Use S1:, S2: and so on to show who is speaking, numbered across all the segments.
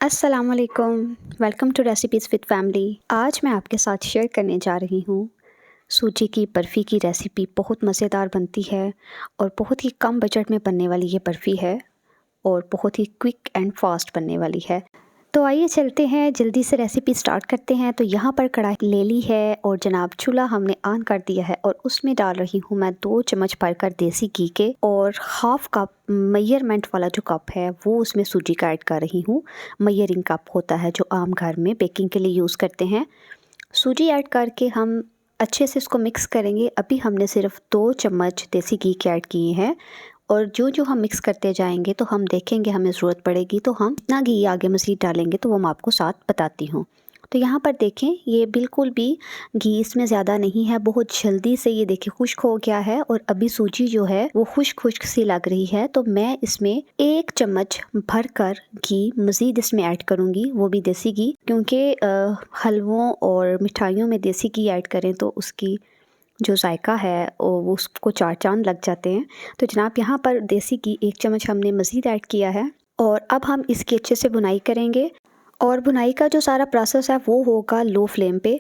S1: अस्सलामुअलैकुम। Welcome to recipes with family. आज मैं आपके साथ शेयर करने जा रही हूँ सूजी की बर्फ़ी की रेसिपी। बहुत मज़ेदार बनती है और बहुत ही कम बजट में बनने वाली ये बर्फ़ी है और बहुत ही क्विक एंड फास्ट बनने वाली है। तो आइए चलते हैं, जल्दी से रेसिपी स्टार्ट करते हैं। तो यहाँ पर कढ़ाई ले ली है और जनाब चूल्हा हमने ऑन कर दिया है और उसमें डाल रही हूँ मैं 2 चम्मच भरकर देसी घी के और हाफ़ कप मेजरमेंट वाला जो कप है वो उसमें सूजी का ऐड कर रही हूँ। मेजरिंग कप होता है जो आम घर में बेकिंग के लिए यूज़ करते हैं। सूजी ऐड करके हम अच्छे से इसको मिक्स करेंगे। अभी हमने सिर्फ 2 चम्मच देसी घी के ऐड किए हैं और जो हम मिक्स करते जाएंगे तो हम देखेंगे हमें ज़रूरत पड़ेगी तो हम इतना घी आगे मज़ीद डालेंगे, तो वो मैं आपको साथ बताती हूँ। तो यहाँ पर देखें, ये बिल्कुल भी घी इसमें ज़्यादा नहीं है, बहुत जल्दी से ये देखिए खुश्क हो गया है और अभी सूजी जो है वो खुश्क सी लग रही है। तो मैं इसमें 1 चम्मच भर कर घी मज़ीद इसमें ऐड करूँगी, वो भी देसी घी, क्योंकि हलवों और मिठाइयों में देसी घी ऐड करें तो उसकी जो जायका है वो उसको 4 चाँद लग जाते हैं। तो जनाब यहाँ पर देसी घी 1 चम्मच हमने मज़ीद ऐड किया है और अब हम इसकी अच्छे से भुनाई करेंगे। और भुनाई का जो सारा प्रोसेस है वो होगा लो फ्लेम पे।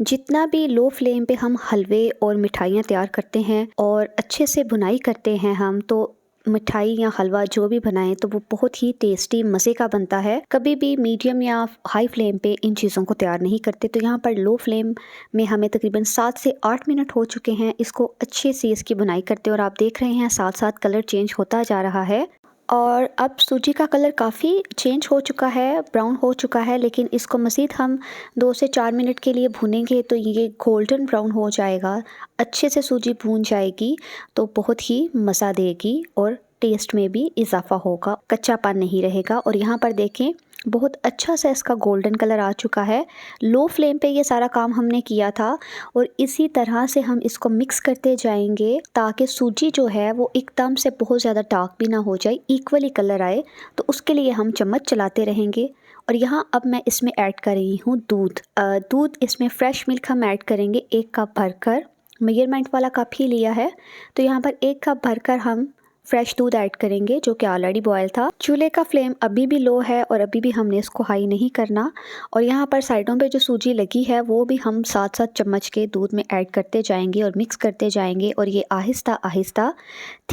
S1: जितना भी लो फ्लेम पे हम हलवे और मिठाइयाँ तैयार करते हैं और अच्छे से भुनाई करते हैं हम, तो मिठाई या हलवा जो भी बनाएं तो वो बहुत ही टेस्टी मज़े का बनता है। कभी भी मीडियम या हाई फ्लेम पे इन चीज़ों को तैयार नहीं करते। तो यहाँ पर लो फ्लेम में हमें तकरीबन 7 से 8 मिनट हो चुके हैं इसको अच्छे से इसकी बुनाई करते, और आप देख रहे हैं साथ साथ कलर चेंज होता जा रहा है। और अब सूजी का कलर काफ़ी चेंज हो चुका है, ब्राउन हो चुका है, लेकिन इसको मज़ीद हम 2 से 4 मिनट के लिए भूनेंगे तो ये गोल्डन ब्राउन हो जाएगा। अच्छे से सूजी भून जाएगी तो बहुत ही मज़ा देगी और टेस्ट में भी इजाफा होगा, कच्चापन नहीं रहेगा। और यहाँ पर देखें बहुत अच्छा सा इसका गोल्डन कलर आ चुका है। लो फ्लेम पे ये सारा काम हमने किया था और इसी तरह से हम इसको मिक्स करते जाएंगे ताकि सूजी जो है वो एकदम से बहुत ज़्यादा डार्क भी ना हो जाए, इक्वली कलर आए। तो उसके लिए हम चम्मच चलाते रहेंगे। और यहाँ अब मैं इसमें ऐड कर रही हूँ दूध इसमें फ्रेश मिल्क हम ऐड करेंगे 1 कप भरकर। मेजरमेंट वाला कप ही लिया है, तो यहाँ पर 1 कप भरकर हम फ्रेश दूध ऐड करेंगे जो कि ऑलरेडी बॉयल था। चूल्हे का फ्लेम अभी भी लो है और अभी भी हमने इसको हाई नहीं करना। और यहाँ पर साइडों पे जो सूजी लगी है वो भी हम 7-7 चम्मच के दूध में ऐड करते जाएंगे और मिक्स करते जाएंगे और ये आहिस्ता आहिस्ता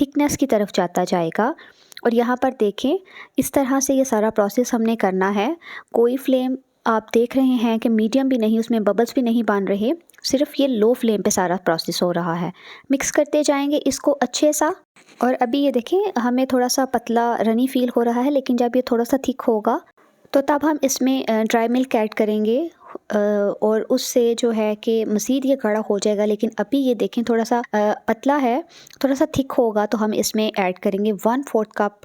S1: थिकनेस की तरफ जाता जाएगा। और यहाँ पर देखें इस तरह से ये सारा प्रोसेस हमने करना है। कोई फ्लेम आप देख रहे हैं कि मीडियम भी नहीं, उसमें बबल्स भी नहीं बन रहे, सिर्फ ये लो फ्लेम पे सारा प्रोसेस हो रहा है। मिक्स करते जाएंगे इसको अच्छे सा। और अभी ये देखें हमें थोड़ा सा पतला रनी फील हो रहा है, लेकिन जब ये थोड़ा सा थिक होगा तो तब हम इसमें ड्राई मिल्क ऐड करेंगे और उससे जो है कि मज़ीद ये गाढ़ा हो जाएगा। लेकिन अभी ये देखें थोड़ा सा पतला है, थोड़ा सा थिक होगा तो हम इसमें ऐड करेंगे 1/4 कप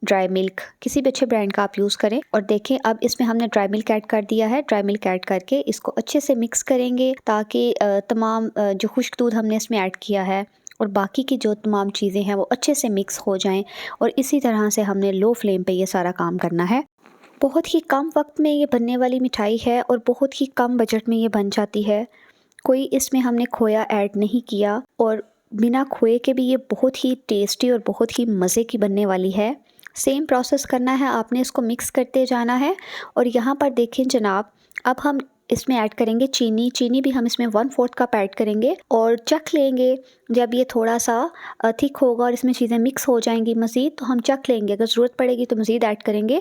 S1: ड्राई मिल्क। किसी भी अच्छे ब्रांड का आप यूज़ करें। और देखें अब इसमें हमने ड्राई मिल्क ऐड कर दिया है। ड्राई मिल्क ऐड करके इसको अच्छे से मिक्स करेंगे ताकि तमाम जो खुश्क दूध हमने इसमें ऐड किया है और बाकी की जो तमाम चीज़ें हैं वो अच्छे से मिक्स हो जाएं। और इसी तरह से हमने लो फ्लेम पे ये सारा काम करना है। बहुत ही कम वक्त में ये बनने वाली मिठाई है और बहुत ही कम बजट में ये बन जाती है। कोई इसमें हमने खोया ऐड नहीं किया और बिना खोए के भी ये बहुत ही टेस्टी और बहुत ही मज़े की बनने वाली है। सेम प्रोसेस करना है, आपने इसको मिक्स करते जाना है। और यहाँ पर देखें जनाब, अब हम इसमें ऐड करेंगे चीनी भी हम इसमें 1/4 कप ऐड करेंगे और चख लेंगे। जब ये थोड़ा सा थिक होगा और इसमें चीज़ें मिक्स हो जाएंगी मज़ीद तो हम चख लेंगे, अगर ज़रूरत पड़ेगी तो मज़ीद ऐड करेंगे,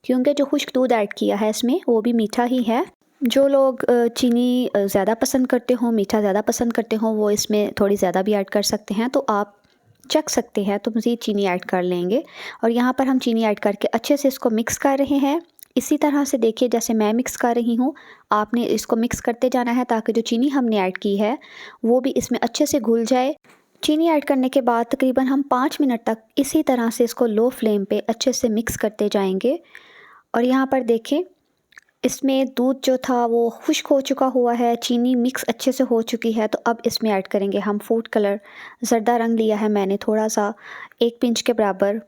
S1: क्योंकि जो खुश्क दूध ऐड किया है इसमें वो भी मीठा ही है। जो लोग चीनी ज़्यादा पसंद करते हों, मीठा ज़्यादा पसंद करते हों, वो इसमें थोड़ी ज़्यादा भी ऐड कर सकते हैं। तो आप चख सकते हैं तो मज़ीद चीनी ऐड कर लेंगे। और यहाँ पर हम चीनी ऐड करके अच्छे से इसको मिक्स कर रहे हैं। इसी तरह से देखिए जैसे मैं मिक्स कर रही हूँ, आपने इसको मिक्स करते जाना है ताकि जो चीनी हमने ऐड की है वो भी इसमें अच्छे से घुल जाए। चीनी ऐड करने के बाद तकरीबन हम 5 मिनट तक इसी तरह से इसको लो फ्लेम पे अच्छे से मिक्स करते जाएंगे। और यहाँ पर देखें इसमें दूध जो था वो खुश्क हो चुका हुआ है, चीनी मिक्स अच्छे से हो चुकी है। तो अब इसमें ऐड करेंगे हम फूड कलर। ज़र्दा रंग लिया है मैंने थोड़ा सा, 1 पिंच के बराबर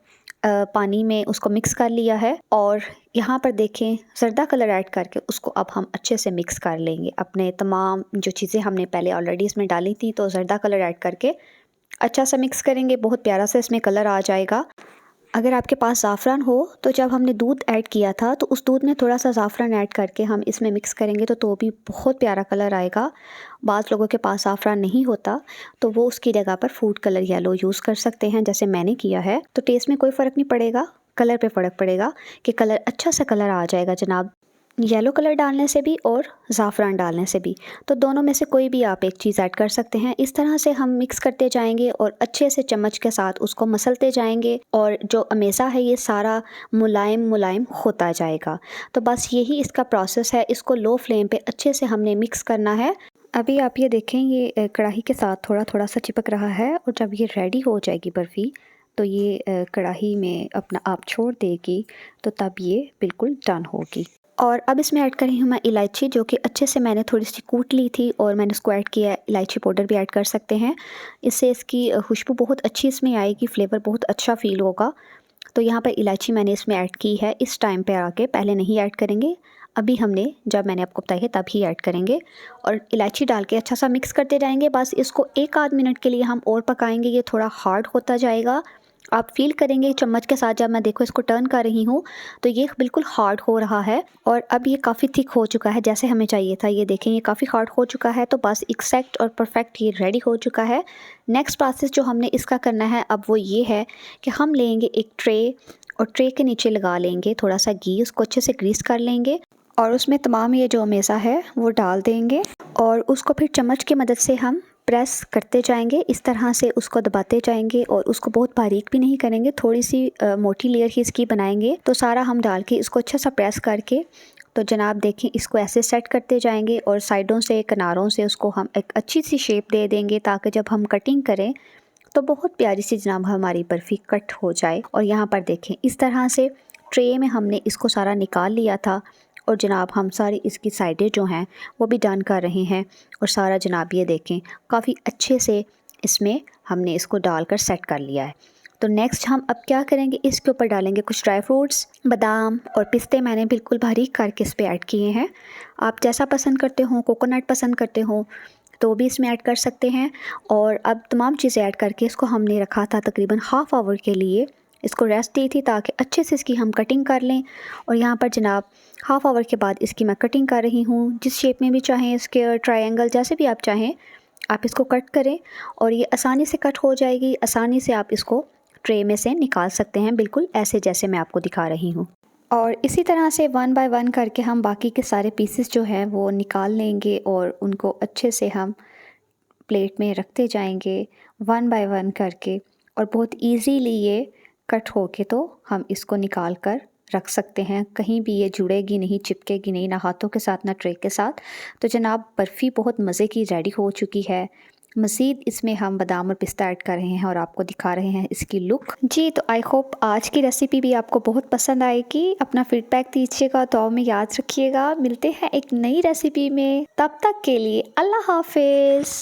S1: पानी में उसको मिक्स कर लिया है। और यहाँ पर देखें ज़र्दा कलर ऐड करके उसको अब हम अच्छे से मिक्स कर लेंगे। अपने तमाम जो चीज़ें हमने पहले ऑलरेडी इसमें डाली थी तो ज़र्दा कलर ऐड करके अच्छा सा मिक्स करेंगे, बहुत प्यारा सा इसमें कलर आ जाएगा। अगर आपके पास ज़ाफ़रान हो तो जब हमने दूध ऐड किया था तो उस दूध में थोड़ा सा ज़ाफ़रान ऐड करके हम इसमें मिक्स करेंगे तो भी बहुत प्यारा कलर आएगा। बाज़ लोगों के पास ज़ाफ़रान नहीं होता तो वो उसकी जगह पर फूड कलर येलो यूज़ कर सकते हैं, जैसे मैंने किया है। तो टेस्ट में कोई फ़र्क नहीं पड़ेगा, कलर पे फ़र्क पड़ेगा कि कलर अच्छा सा कलर आ जाएगा जनाब, येलो कलर डालने से भी और ज़ाफ़रान डालने से भी। तो दोनों में से कोई भी आप एक चीज़ ऐड कर सकते हैं। इस तरह से हम मिक्स करते जाएंगे और अच्छे से चम्मच के साथ उसको मसलते जाएंगे और जो अमेज़ा है ये सारा मुलायम मुलायम होता जाएगा। तो बस यही इसका प्रोसेस है। इसको लो फ्लेम पे अच्छे से हमने मिक्स करना है। अभी आप ये देखें, ये कढ़ाई के साथ थोड़ा थोड़ा सा चिपक रहा है और जब ये रेडी हो जाएगी बर्फ़ी तो ये कढ़ाई में अपना आप छोड़ देगी, तो तब ये बिल्कुल डन होगी। और अब इसमें ऐड कर रही हूँ मैं इलायची, जो कि अच्छे से मैंने थोड़ी सी कूट ली थी और मैंने उसको ऐड किया है। इलायची पाउडर भी ऐड कर सकते हैं, इससे इसकी खुशबू बहुत अच्छी इसमें आएगी, फ्लेवर बहुत अच्छा फ़ील होगा। तो यहाँ पर इलायची मैंने इसमें ऐड की है इस टाइम पे आके, पहले नहीं ऐड करेंगे। अभी हमने जब मैंने आपको बताया है तब ही ऐड करेंगे और इलायची डाल के अच्छा सा मिक्स करते जाएंगे। बस इसको 1 आध मिनट के लिए हम और पकाएंगे, ये थोड़ा हार्ड होता जाएगा। आप फील करेंगे चम्मच के साथ, जब मैं देखो इसको टर्न कर रही हूँ तो ये बिल्कुल हार्ड हो रहा है और अब ये काफ़ी थिक हो चुका है जैसे हमें चाहिए था। ये देखें, ये काफ़ी हार्ड हो चुका है। तो बस एक्जैक्ट और परफेक्ट ये रेडी हो चुका है। नेक्स्ट प्रोसेस जो हमने इसका करना है अब वो ये है कि हम लेंगे एक ट्रे और ट्रे के नीचे लगा लेंगे थोड़ा सा घी, उसको अच्छे से ग्रीस कर लेंगे और उसमें तमाम ये जो अमेज़ा है वो डाल देंगे और उसको फिर चम्मच की मदद से हम प्रेस करते जाएंगे। इस तरह से उसको दबाते जाएंगे और उसको बहुत बारीक भी नहीं करेंगे, थोड़ी सी मोटी लेयर ही इसकी बनाएंगे। तो सारा हम डाल के इसको अच्छा सा प्रेस करके तो जनाब देखें इसको ऐसे सेट करते जाएंगे और साइडों से किनारों से उसको हम एक अच्छी सी शेप दे देंगे ताकि जब हम कटिंग करें तो बहुत प्यारी सी जनाब हमारी बर्फ़ी कट हो जाए। और यहाँ पर देखें इस तरह से ट्रे में हमने इसको सारा निकाल लिया था और जनाब हम सारी इसकी साइडें जो हैं वो भी डन कर रहे हैं और सारा जनाब ये देखें काफ़ी अच्छे से इसमें हमने इसको डालकर सेट कर लिया है। तो नेक्स्ट हम अब क्या करेंगे, इसके ऊपर डालेंगे कुछ ड्राई फ्रूट्स, बादाम और पिस्ते मैंने बिल्कुल बारीक करके इस पर ऐड किए हैं। आप जैसा पसंद करते हो, कोकोनट पसंद करते हो तो भी इसमें ऐड कर सकते हैं। और अब तमाम चीज़ें ऐड करके इसको हमने रखा था तकरीबन हाफ़ आवर के लिए, इसको रेस्ट दी थी ताकि अच्छे से इसकी हम कटिंग कर लें। और यहाँ पर जनाब हाफ़ आवर के बाद इसकी मैं कटिंग कर रही हूँ। जिस शेप में भी चाहें, स्क्वायर, ट्रायंगल, जैसे भी आप चाहें आप इसको कट करें और ये आसानी से कट हो जाएगी। आसानी से आप इसको ट्रे में से निकाल सकते हैं, बिल्कुल ऐसे जैसे मैं आपको दिखा रही हूँ। और इसी तरह से वन बाय वन करके हम बाकी के सारे पीसेस जो हैं वो निकाल लेंगे और उनको अच्छे से हम प्लेट में रखते जाएंगे वन बाय वन करके और बहुत इजीली ये कट होके तो हम इसको निकाल कर रख सकते हैं। कहीं भी ये जुड़ेगी नहीं, चिपकेगी नहीं, ना हाथों के साथ ना ट्रे के साथ। तो जनाब बर्फ़ी बहुत मज़े की रेडी हो चुकी है। मज़ीद इसमें हम बादाम और पिस्ता ऐड कर रहे हैं और आपको दिखा रहे हैं इसकी लुक। जी, तो आई होप आज की रेसिपी भी आपको बहुत पसंद आएगी। अपना फीडबैक दीजिएगा, तो में याद रखिएगा। मिलते हैं एक नई रेसिपी में, तब तक के लिए अल्लाह हाफिज़।